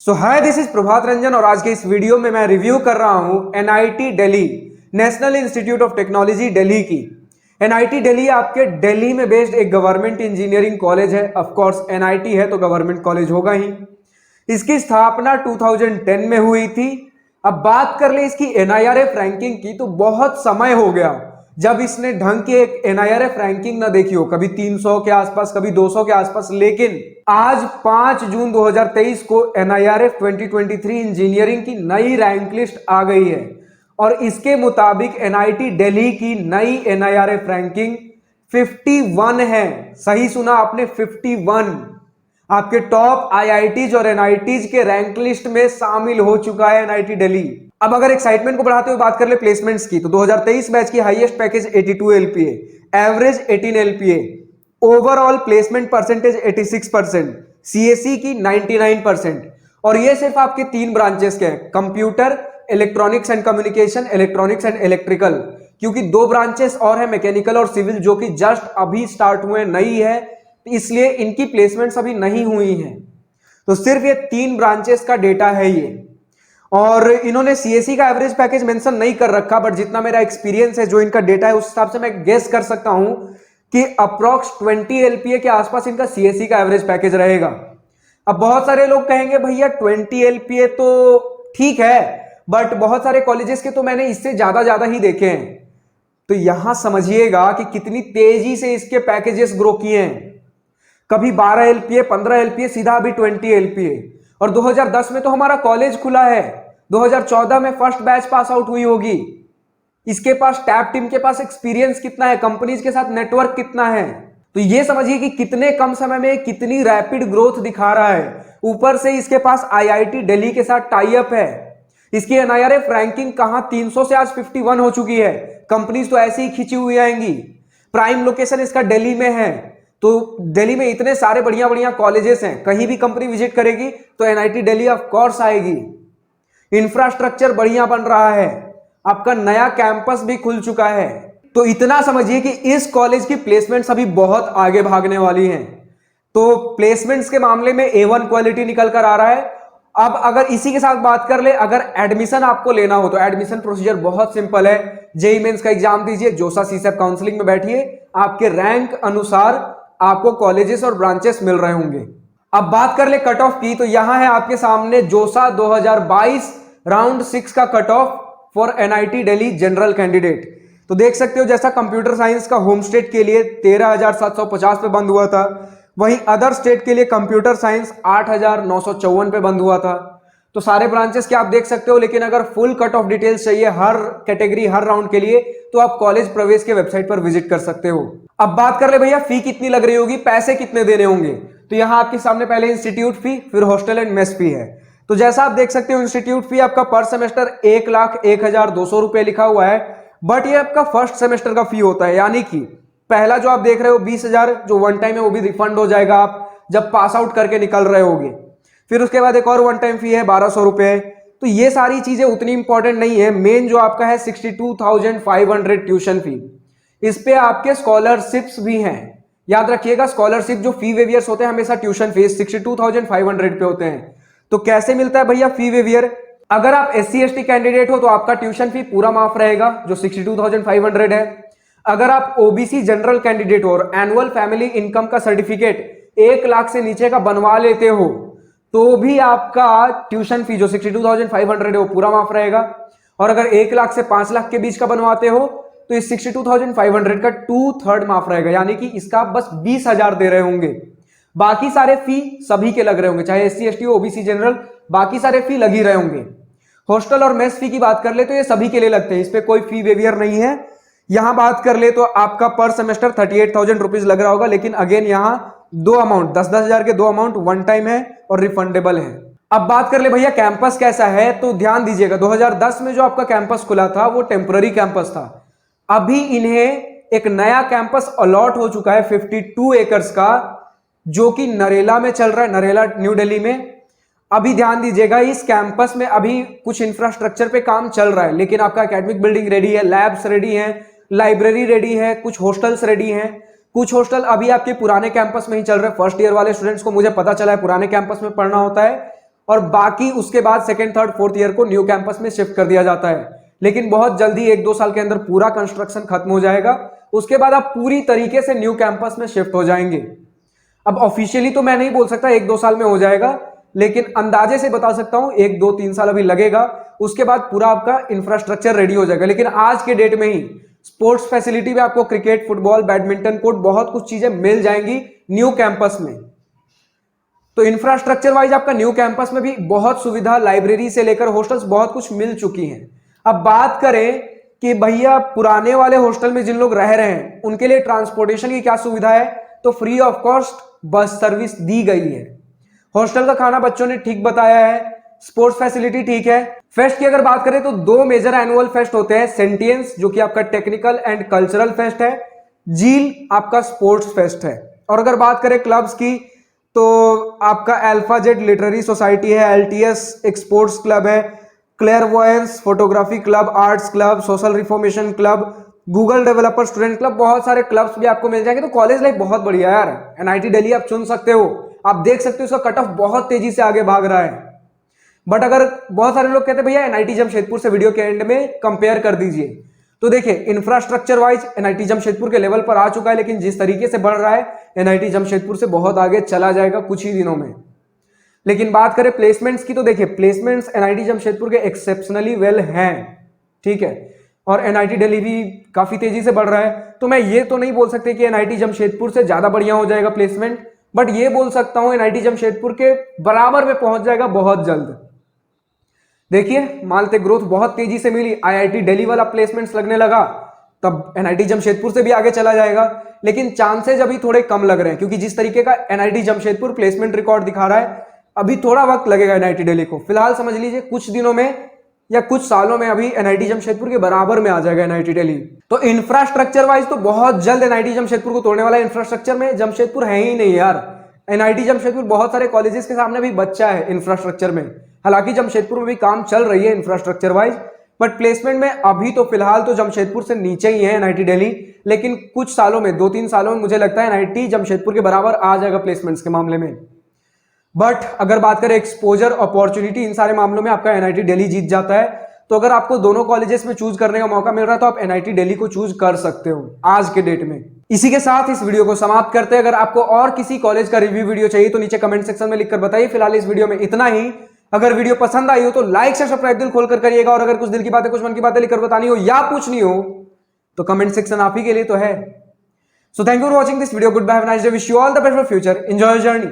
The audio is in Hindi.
So hi, this is Prabhat Ranjan और आज के इस वीडियो में मैं रिव्यू कर रहा हूं NIT Delhi, national institute of technology Delhi की। एनआईटी दिल्ली आपके दिल्ली में बेस्ड एक गवर्नमेंट इंजीनियरिंग कॉलेज है। ऑफ कोर्स एनआईटी है तो गवर्नमेंट कॉलेज होगा ही। इसकी स्थापना 2010 में हुई थी। अब बात कर ले इसकी एनआईआरएफ रैंकिंग की तो बहुत समय हो गया जब इसने ढंग की एक एनआईआरएफ रैंकिंग ना देखी हो, कभी 300 के आसपास, कभी 200 के आसपास। लेकिन आज 5 जून 2023 को एनआईआरएफ 2023 इंजीनियरिंग की नई रैंक लिस्ट आ गई है और इसके मुताबिक एनआईटी दिल्ली की नई एनआईआरएफ रैंकिंग 51 है। सही सुना आपने, 51 आपके टॉप आईआईटीज और एनआईटीज के रैंक लिस्ट में शामिल हो चुका है एनआईटी दिल्ली। अब अगर एक्साइटमेंट को बढ़ाते हुए बात कर ले प्लेसमेंट्स की तो 2023 बैच की highest package 82 LPA, average 18 LPA, overall placement percentage 86%, CSE की 99%। और ये सिर्फ आपके 3 ब्रांचेस के हैं, computer, electronics and communication, electronics and electrical, क्योंकि 2 ब्रांचेस और है मैकेनिकल और सिविल जो कि जस्ट अभी स्टार्ट हुए, नई है, इसलिए इनकी प्लेसमेंट्स अभी नहीं हुई हैं। तो सिर्फ ये 3 ब्रांचेस का डेटा है ये। और इन्होंने सीएसई का एवरेज पैकेज मेंशन नहीं कर रखा, बट जितना मेरा एक्सपीरियंस है, जो इनका डेटा है, उस हिसाब से मैं गेस कर सकता हूं कि अप्रॉक्स 20 एलपीए के आसपास इनका सीएसई का एवरेज पैकेज रहेगा। अब बहुत सारे लोग कहेंगे भैया 20 एलपीए तो ठीक है, बट बहुत सारे कॉलेजेस के तो मैंने इससे ज्यादा ही देखे हैं। तो यहां समझिएगा कि कितनी तेजी से इसके पैकेजेस ग्रो किए हैं। कभी 12 एलपीए, 15 एलपीए, सीधा अभी 20 एलपीए। और 2010 में तो हमारा कॉलेज खुला है, 2014 में फर्स्ट बैच पास आउट हुई होगी। इसके पास टैब टीम के पास एक्सपीरियंस कितना है, कंपनीज के साथ नेटवर्क कितना है। तो ये समझिए कि कितने कम समय में कितनी रैपिड ग्रोथ दिखा रहा है। ऊपर से इसके पास आईआईटी दिल्ली के साथ टाई अप है। इसकी एनआईआरएफ रैंकिंग कहां 300 से आज 51 हो चुकी है। कंपनीज तो ऐसे ही खिंची हुई आएंगी। प्राइम लोकेशन इसका दिल्ली में है, तो दिल्ली में इतने सारे बढ़िया बढ़िया कॉलेजेस हैं, कहीं भी कंपनी विजिट करेगी तो एनआईटी दिल्ली ऑफ कोर्स आएगी। इंफ्रास्ट्रक्चर बढ़िया बन रहा है, आपका नया कैंपस भी खुल चुका है। तो इतना समझिए कि इस कॉलेज की प्लेसमेंट्स अभी बहुत आगे भागने वाली हैं। तो प्लेसमेंट्स के मामले में A1 क्वालिटी निकल कर आ रहा है। अब अगर इसी के साथ बात कर ले, अगर एडमिशन आपको लेना हो तो एडमिशन प्रोसीजर बहुत सिंपल है। जेईई मेंस का एग्जाम दीजिए, जोसा सीसेप काउंसलिंग में बैठिए, आपके रैंक अनुसार आपको कॉलेजेस और ब्रांचेस मिल रहे होंगे। अब बात कर ले कट ऑफ की तो यहां है आपके सामने जोसा 2022 राउंड 6 का cut off for NIT Delhi general candidate. तो देख सकते हो, जैसा कंप्यूटर साइंस का होम स्टेट के लिए 13,750 पे बंद हुआ था, वहीं अदर स्टेट के लिए कंप्यूटर साइंस 8,954 पे बंद हुआ था। तो सारे ब्रांचेस के आप देख सकते हो। लेकिन अगर फुल कट ऑफ डिटेल्स चाहिए हर कैटेगरी हर राउंड के लिए तो आप कॉलेज प्रवेश के वेबसाइट पर विजिट कर सकते हो। अब बात कर ले भैया फी कितनी लग रही होगी, पैसे कितने देने होंगे। तो यहां आपके सामने पहले इंस्टीट्यूट फी, फिर हॉस्टल एंड मेस फी है। तो जैसा आप देख सकते हो, इंस्टीट्यूट फी आपका पर सेमेस्टर 1,01,200 रुपए लिखा हुआ है, बट ये आपका फर्स्ट सेमेस्टर का फी होता है। यानी कि पहला जो आप देख रहे हो 20,000 जो वन टाइम है वो भी रिफंड हो जाएगा आप जब पास आउट करके निकल रहे होगे। फिर उसके बाद एक और वन टाइम फी है 1,200 रुपए। तो ये सारी चीजें उतनी इंपॉर्टेंट नहीं है। मेन जो आपका है 62,500 ट्यूशन फी। इस पे आपके स्कॉलरशिप्स भी हैं, याद रखिएगा। स्कॉलरशिप जो फी वेवियर्स होते हैं हमेशा ट्यूशन फीस 62,500 पे होते हैं। तो कैसे मिलता है भैया फी वेवियर? अगर आप SC/ST कैंडिडेट हो तो आपका ट्यूशन फी पूरा माफ रहेगा जो 62,500 है। अगर आप ओबीसी जनरल कैंडिडेट हो और एनुअल फैमिली इनकम का सर्टिफिकेट 1 लाख से नीचे का बनवा लेते हो तो भी आपका ट्यूशन फी जो 62,500 है वो पूरा माफ रहेगा। और अगर 1 लाख से 5 लाख के बीच का बनवाते हो तो इस 62,500 का 2/3 माफ रहेगा। यानी कि इसका बस 20,000 दे रहे होंगे, बाकी सारे फी सभी के लग रहे होंगे, चाहे SC/ST हो, OBC जनरल, बाकी सारे फी लग ही रहे होंगे। हॉस्टल और मेस फी की बात कर ले तो ये सभी के लिए लगते हैं, इस पे कोई फी वेवियर नहीं है। यहां बात कर ले तो आपका पर सेमेस्टर 38,000 रुपीज लग रहा होगा। लेकिन अगेन यहां 2 अमाउंट 10-10 हजार के 2 अमाउंट वन टाइम है और रिफंडेबल है। अब बात कर ले भैया कैंपस कैसा है, तो ध्यान दीजिएगा 2010 में जो आपका कैंपस खुला था वो टेम्पररी कैंपस था। अभी इन्हें एक नया कैंपस अलॉट हो चुका है 52 एकर्स का, जो कि नरेला में चल रहा है, नरेला न्यू दिल्ली में। अभी ध्यान दीजिएगा, इस कैंपस में अभी कुछ इंफ्रास्ट्रक्चर पे काम चल रहा है, लेकिन आपका एकेडमिक बिल्डिंग रेडी है, लैब्स रेडी है, लाइब्रेरी रेडी है, कुछ हॉस्टल्स रेडी हैं। कुछ हॉस्टल अभी आपके पुराने कैंपस में ही चल रहे हैं। फर्स्ट ईयर वाले स्टूडेंट्स को मुझे पता चला है पुराने कैंपस में पढ़ना होता है और बाकी उसके बाद सेकेंड थर्ड फोर्थ ईयर को न्यू कैंपस में शिफ्ट कर दिया जाता है। लेकिन बहुत जल्दी 1-2 साल के अंदर पूरा कंस्ट्रक्शन खत्म हो जाएगा, उसके बाद आप पूरी तरीके से न्यू कैंपस में शिफ्ट हो जाएंगे। अब ऑफिशियली तो मैं नहीं बोल सकता 1-2 साल में हो जाएगा, लेकिन अंदाजे से बता सकता हूं 1-2-3 साल अभी लगेगा, उसके बाद पूरा आपका इंफ्रास्ट्रक्चर रेडी हो जाएगा। लेकिन आज के डेट में ही स्पोर्ट्स फैसिलिटी में आपको क्रिकेट, फुटबॉल, बैडमिंटन कोर्ट, बहुत कुछ चीजें मिल जाएंगी न्यू कैंपस में। तो इंफ्रास्ट्रक्चर वाइज आपका न्यू कैंपस में भी बहुत सुविधा, लाइब्रेरी से लेकर हॉस्टल्स बहुत कुछ मिल चुकी हैं। अब बात करें कि भैया पुराने वाले हॉस्टल में जिन लोग रह रहे हैं उनके लिए ट्रांसपोर्टेशन की क्या सुविधा है, तो free of cost bus service दी गई है। हॉस्टल का खाना बच्चों ने ठीक बताया है, स्पोर्ट्स फैसिलिटी ठीक है। फेस्ट की अगर बात करें तो 2 मेजर एनुअल फेस्ट होते हैं, सेंटियंस जो कि आपका टेक्निकल एंड कल्चरल फेस्ट है, जील आपका स्पोर्ट्स फेस्ट है। और अगर बात करें क्लब्स की तो आपका अल्फा जेड लिटरेरी सोसाइटी है, एलटीएस एक स्पोर्ट्स क्लब है, क्लेयरवॉयंस photography club, arts club, social reformation club, Google developer student club, बहुत सारे क्लब्स भी आपको मिल जाएंगे। तो कॉलेज लाइफ बहुत बढ़िया यार, एनआईटी दिल्ली आप चुन सकते हो। आप देख सकते हो उसका कट ऑफ बहुत तेजी से आगे भाग रहा है। बट अगर बहुत सारे लोग कहते हैं भैया एनआईटी जमशेदपुर से वीडियो के एंड में कंपेयर कर दीजिए, तो देखिए इंफ्रास्ट्रक्चर वाइज एनआईटी जमशेदपुर के लेवल पर आ चुका है, लेकिन जिस तरीके से बढ़ रहा है एनआईटी जमशेदपुर से बहुत आगे चला जाएगा कुछ ही दिनों में। लेकिन बात करें प्लेसमेंट्स की तो देखिए प्लेसमेंट्स एनआईटी जमशेदपुर के एक्सेप्शनली वेल हैं, ठीक है, और एनआईटी दिल्ली भी काफी तेजी से बढ़ रहा है। तो मैं ये तो नहीं बोल सकते कि एनआईटी जमशेदपुर से ज्यादा बढ़िया हो जाएगा प्लेसमेंट, बट ये बोल सकता हूं एनआईटी जमशेदपुर के बराबर में पहुंच जाएगा बहुत जल्द। देखिए मालते ग्रोथ बहुत तेजी से मिली, आईआईटी दिल्ली वाला प्लेसमेंट्स लगने लगा, तब एनआईटी जमशेदपुर से भी आगे चला जाएगा। लेकिन चांसेस अभी थोड़े कम लग रहे हैं, क्योंकि जिस तरीके का एनआईटी जमशेदपुर प्लेसमेंट रिकॉर्ड दिखा रहा है, अभी थोड़ा वक्त लगेगा एनआईटी दिल्ली को। फिलहाल समझ लीजिए कुछ दिनों में या कुछ सालों में अभी एनआईटी जमशेदपुर के बराबर में आ जाएगा एनआईटी दिल्ली। तो इंफ्रास्ट्रक्चर वाइज तो बहुत जल्द एनआईटी जमशेदपुर को तोड़ने वाला इंफ्रास्ट्रक्चर में जमशेदपुर है ही नहीं यार। एनआईटी जमशेदपुर बहुत सारे कॉलेजेस के सामने भी बच्चा है इंफ्रास्ट्रक्चर में। हालांकि जमशेदपुर में भी काम चल रही है इंफ्रास्ट्रक्चर वाइज, बट प्लेसमेंट में अभी तो फिलहाल तो जमशेदपुर से नीचे ही है एनआईटी दिल्ली। लेकिन कुछ सालों में 2-3 सालों में मुझे लगता है एनआईटी जमशेदपुर के बराबर आ जाएगा प्लेसमेंट्स के मामले में। बट अगर बात करें एक्सपोजर, अपॉर्चुनिटी, इन सारे मामलों में आपका एनआईटी दिल्ली जीत जाता है। तो अगर आपको दोनों कॉलेजेस में चूज करने का मौका मिल रहा है तो आप एनआईटी दिल्ली को चूज कर सकते हो आज के डेट में। इसी के साथ इस वीडियो को समाप्त करते हैं। अगर आपको और किसी कॉलेज का रिव्यू वीडियो चाहिए तो नीचे कमेंट सेक्शन में लिखकर बताइए। फिलहाल इस वीडियो में इतना ही। अगर वीडियो पसंद आई हो तो लाइक से सब्सक्राइब दिल खोलकर करिएगा, और अगर कुछ दिल की बातें, कुछ मन की बातें लिखकर बतानी हो या पूछनी हो तो कमेंट सेक्शन आप ही के लिए तो है। So thank you for watching this video. Goodbye, have a nice day, wish you all the best for future, enjoy your journey.